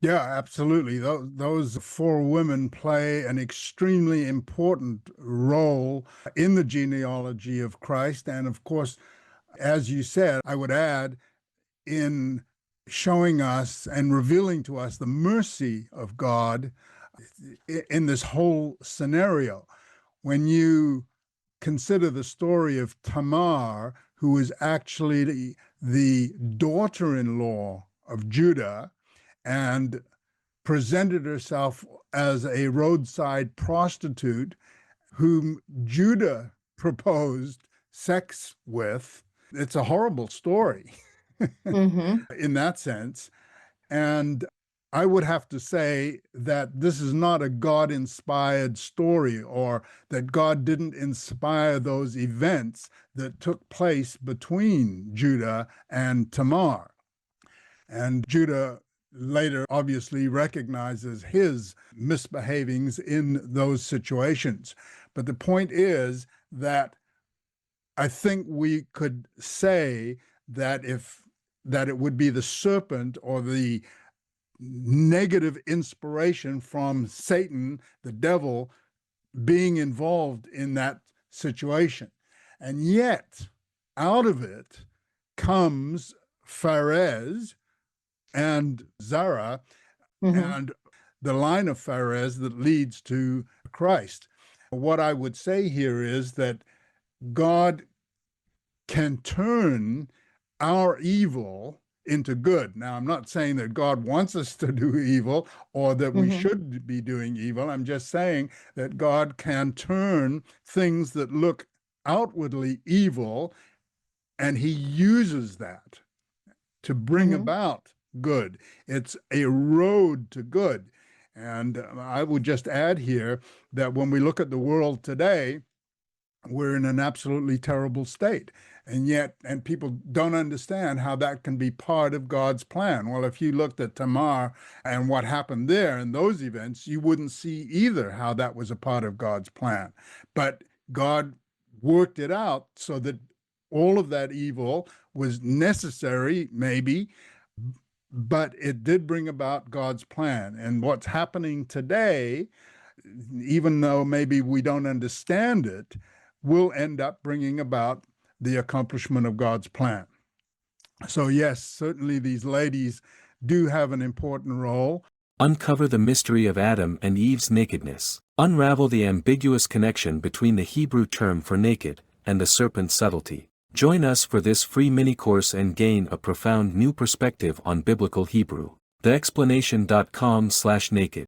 Yeah, absolutely. Those four women play an extremely important role in the genealogy of Christ. And of course, as you said, I would add, in showing us and revealing to us the mercy of God in this whole scenario. When you consider the story of Tamar, who is actually the daughter-in-law of Judah and presented herself as a roadside prostitute whom Judah proposed sex with. It's a horrible story Mm-hmm. in that sense. And I would have to say that this is not a God inspired story, or that God didn't inspire those events that took place between Judah and Tamar. And Judah later obviously recognizes his misbehavings in those situations. But the point is that I think we could say that it would be the serpent or the negative inspiration from Satan, the devil, being involved in that situation. And yet, out of it comes Phares and Zara Mm-hmm. and the line of Phares that leads to Christ. What I would say here is that God can turn our evil into good. Now, I'm not saying that God wants us to do evil or that we Mm-hmm. should be doing evil. I'm just saying that God can turn things that look outwardly evil, and he uses that to bring Mm-hmm. about good. It's a road to good. And I would just add here that when we look at the world today, we're in an absolutely terrible state. And people don't understand how that can be part of God's plan. Well, if you looked at Tamar and what happened there in those events, you wouldn't see either how that was a part of God's plan. But God worked it out so that all of that evil was necessary, maybe, but it did bring about God's plan. And what's happening today, even though maybe we don't understand it, will end up bringing about the accomplishment of God's plan. So, yes, certainly these ladies do have an important role. Uncover the mystery of Adam and Eve's nakedness. Unravel the ambiguous connection between the Hebrew term for naked and the serpent's subtlety. Join us for this free mini-course and gain a profound new perspective on biblical Hebrew. TheExplanation.com/naked